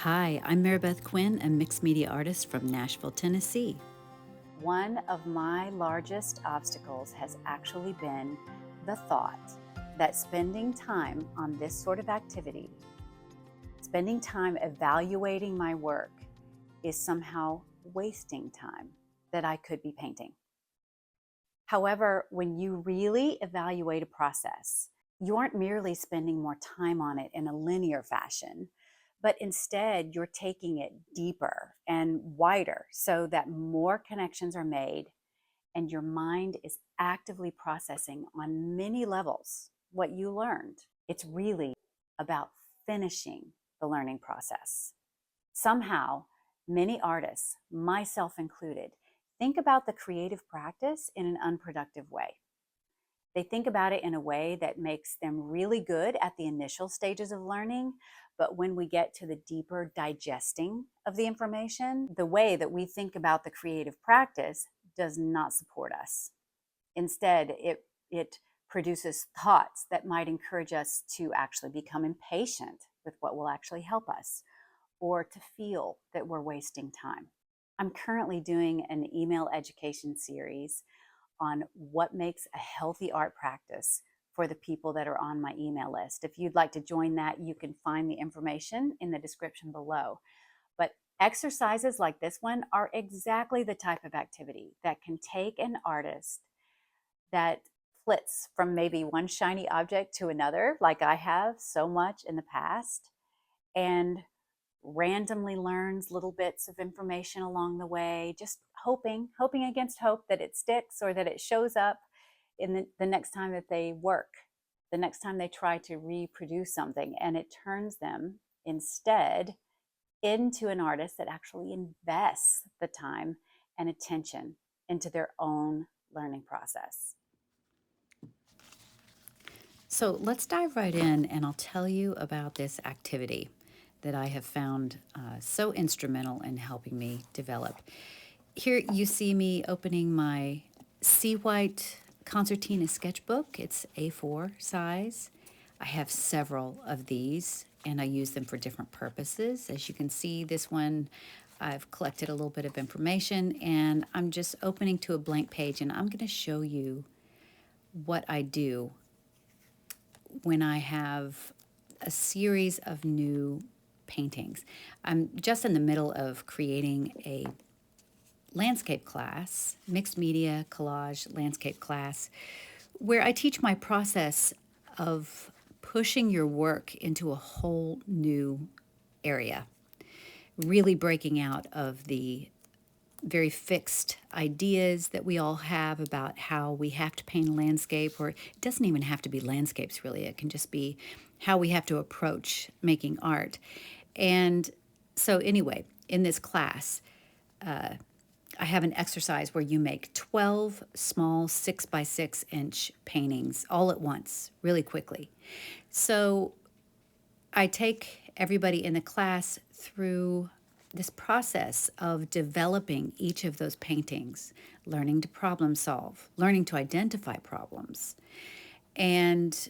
Hi, I'm Maribeth Quinn, a mixed media artist from Nashville, Tennessee. One of my largest obstacles has actually been the thought that spending time on this sort of activity, spending time evaluating my work, is somehow wasting time that I could be painting. However, when you really evaluate a process, you aren't merely spending more time on it in a linear fashion, but instead you're taking it deeper and wider so that more connections are made and your mind is actively processing on many levels what you learned. It's really about finishing the learning process. Somehow, many artists, myself included, think about the creative practice in an unproductive way. They think about it in a way that makes them really good at the initial stages of learning. But when we get to the deeper digesting of the information, the way that we think about the creative practice does not support us. Instead, it produces thoughts that might encourage us to actually become impatient with what will actually help us or to feel that we're wasting time. I'm currently doing an email education series on what makes a healthy art practice for the people that are on my email list. If you'd like to join that, you can find the information in the description below. But exercises like this one are exactly the type of activity that can take an artist that flits from maybe one shiny object to another, like I have so much in the past, and randomly learns little bits of information along the way, just hoping against hope that it sticks or that it shows up in the next time that they work, the next time they try to reproduce something, and it turns them instead into an artist that actually invests the time and attention into their own learning process. So let's dive right in, and I'll tell you about this activity that I have found so instrumental in helping me develop. Here you see me opening my Seawhite Concertina Sketchbook. It's A4 size. I have several of these, and I use them for different purposes. As you can see, this one I've collected a little bit of information, and I'm just opening to a blank page, and I'm going to show you what I do when I have a series of new paintings. I'm just in the middle of creating a landscape class, mixed media collage landscape class, where I teach my process of pushing your work into a whole new area, really breaking out of the very fixed ideas that we all have about how we have to paint a landscape, or it doesn't even have to be landscapes, really. It can just be how we have to approach making art. And so, anyway, in this class, I have an exercise where you make 12 small 6 by 6 inch paintings all at once, really quickly. So, I take everybody in the class through this process of developing each of those paintings, learning to problem solve, learning to identify problems, and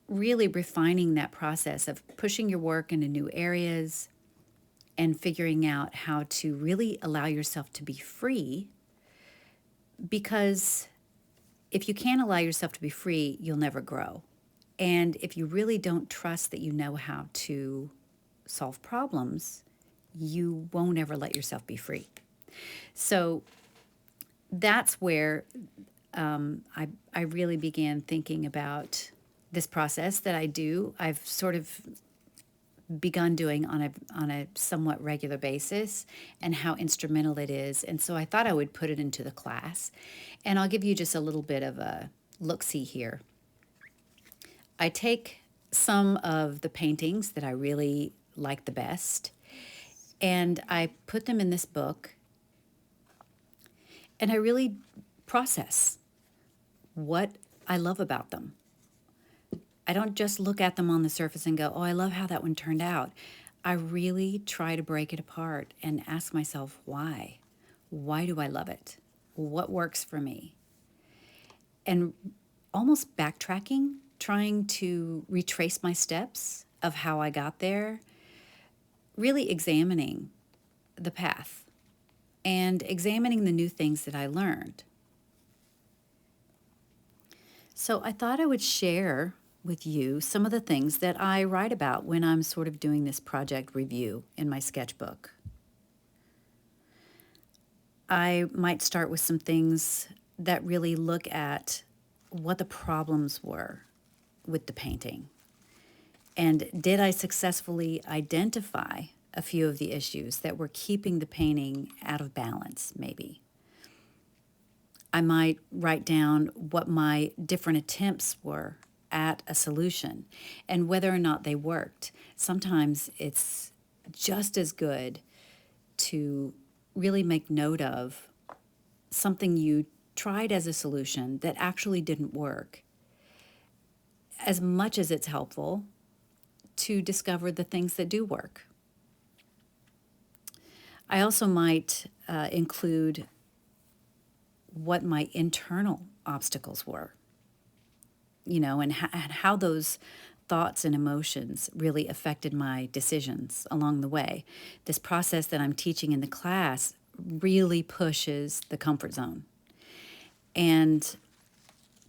really refining that process of pushing your work into new areas and figuring out how to really allow yourself to be free. Because if you can't allow yourself to be free, you'll never grow. And if you really don't trust that you know how to solve problems, you won't ever let yourself be free. So that's where I really began thinking about this process that I do. I've sort of begun doing on a somewhat regular basis, and how instrumental it is. And so I thought I would put it into the class. And I'll give you just a little bit of a look-see here. I take some of the paintings that I really like the best, and I put them in this book, and I really process what I love about them. I don't just look at them on the surface and go, oh, I love how that one turned out. I really try to break it apart and ask myself, why? Why do I love it? What works for me? And almost backtracking, trying to retrace my steps of how I got there, really examining the path and examining the new things that I learned. So I thought I would share with you some of the things that I write about when I'm sort of doing this project review in my sketchbook. I might start with some things that really look at what the problems were with the painting. And did I successfully identify a few of the issues that were keeping the painting out of balance, maybe? I might write down what my different attempts were at a solution and whether or not they worked. Sometimes it's just as good to really make note of something you tried as a solution that actually didn't work, as much as it's helpful to discover the things that do work. I also might include what my internal obstacles were, and how those thoughts and emotions really affected my decisions along the way. This process that I'm teaching in the class really pushes the comfort zone. And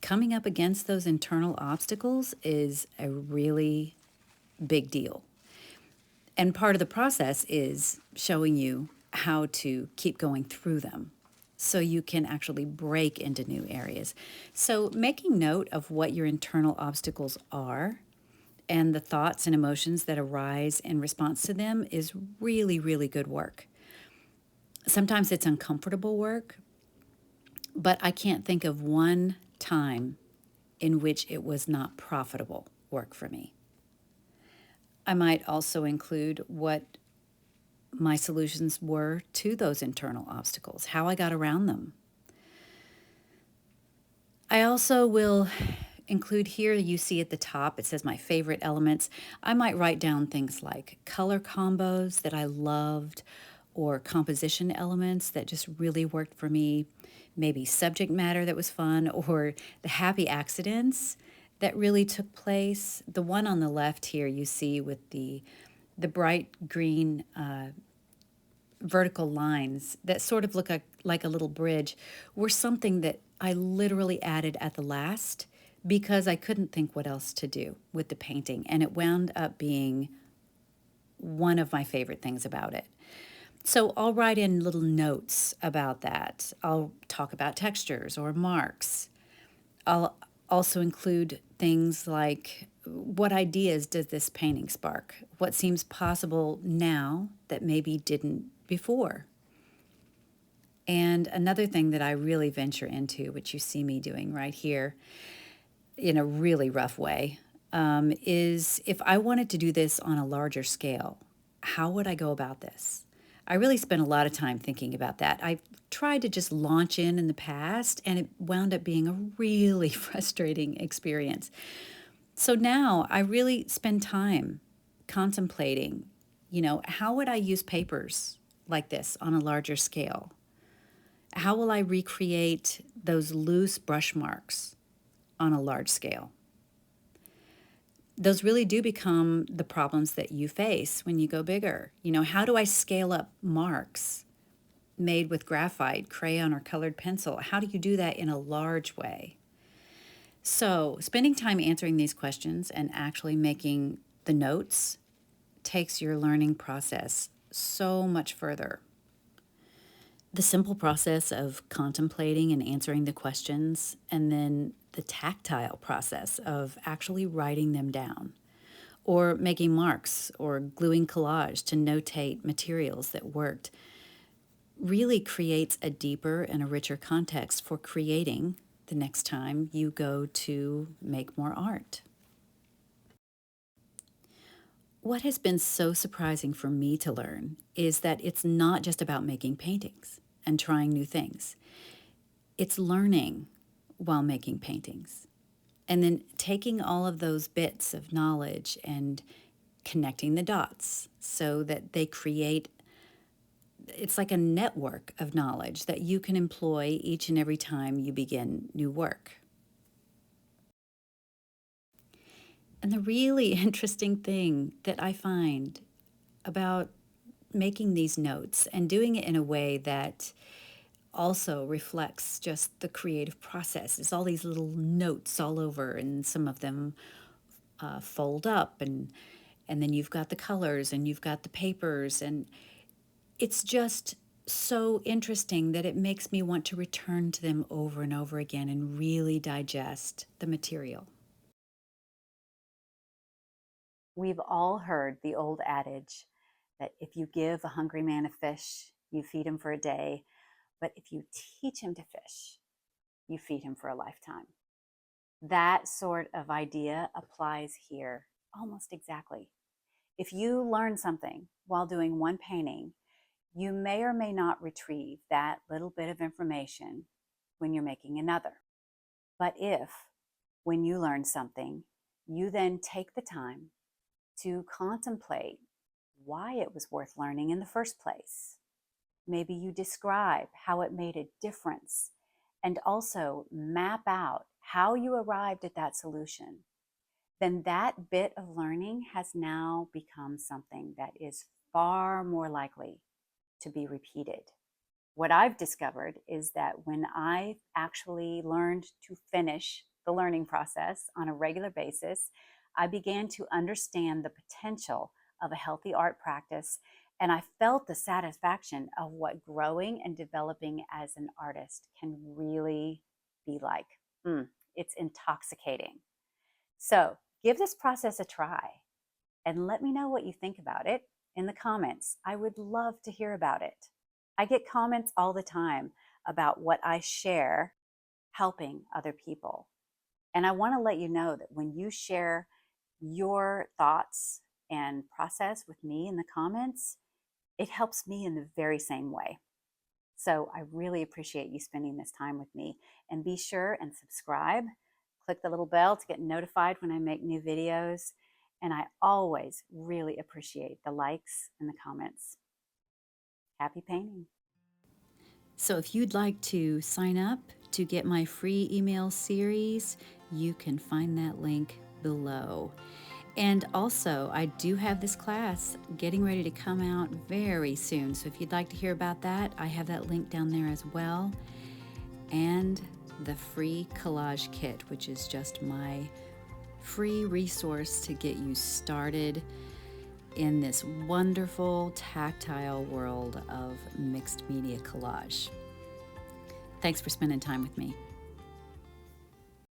coming up against those internal obstacles is a really big deal. And part of the process is showing you how to keep going through them so you can actually break into new areas. So, making note of what your internal obstacles are and the thoughts and emotions that arise in response to them is really, really good work. Sometimes it's uncomfortable work, but I can't think of one time in which it was not profitable work for me. I might also include what my solutions were to those internal obstacles, how I got around them. I also will include here, you see at the top, it says my favorite elements. I might write down things like color combos that I loved or composition elements that just really worked for me, maybe subject matter that was fun, or the happy accidents that really took place. The one on the left here you see with the bright green vertical lines that sort of look like a little bridge were something that I literally added at the last because I couldn't think what else to do with the painting. And it wound up being one of my favorite things about it. So I'll write in little notes about that. I'll talk about textures or marks. I'll also include things like what ideas does this painting spark? What seems possible now that maybe didn't before? And another thing that I really venture into, which you see me doing right here in a really rough way, is if I wanted to do this on a larger scale, how would I go about this? I really spent a lot of time thinking about that. I tried to just launch in the past, and it wound up being a really frustrating experience. So now I really spend time contemplating, how would I use papers like this on a larger scale? How will I recreate those loose brush marks on a large scale? Those really do become the problems that you face when you go bigger. How do I scale up marks made with graphite, crayon, or colored pencil? How do you do that in a large way? So, spending time answering these questions and actually making the notes takes your learning process so much further. The simple process of contemplating and answering the questions, and then the tactile process of actually writing them down, or making marks or gluing collage to notate materials that worked, really creates a deeper and a richer context for creating the next time you go to make more art. What has been so surprising for me to learn is that it's not just about making paintings and trying new things. It's learning while making paintings and then taking all of those bits of knowledge and connecting the dots so that they create, it's like a network of knowledge that you can employ each and every time you begin new work. And the really interesting thing that I find about making these notes and doing it in a way that also reflects just the creative process. It's all these little notes all over, and some of them fold up, and then you've got the colors and you've got the papers, and it's just so interesting that it makes me want to return to them over and over again and really digest the material. We've all heard the old adage that if you give a hungry man a fish, you feed him for a day, but if you teach him to fish, you feed him for a lifetime. That sort of idea applies here almost exactly. If you learn something while doing one painting, you may or may not retrieve that little bit of information when you're making another. But if, when you learn something, you then take the time to contemplate why it was worth learning in the first place, maybe you describe how it made a difference and also map out how you arrived at that solution, then that bit of learning has now become something that is far more likely to be repeated. What I've discovered is that when I actually learned to finish the learning process on a regular basis, I began to understand the potential of a healthy art practice, and I felt the satisfaction of what growing and developing as an artist can really be like. It's intoxicating. So give this process a try and let me know what you think about it in the comments. I would love to hear about it. I get comments all the time about what I share helping other people. And I want to let you know that when you share your thoughts and process with me in the comments, it helps me in the very same way. So I really appreciate you spending this time with me. And be sure and subscribe. Click the little bell to get notified when I make new videos. And I always really appreciate the likes and the comments. Happy painting. So if you'd like to sign up to get my free email series, you can find that link below. And also, I do have this class getting ready to come out very soon. So if you'd like to hear about that, I have that link down there as well. And the free collage kit, which is just my free resource to get you started in this wonderful tactile world of mixed media collage. Thanks for spending time with me.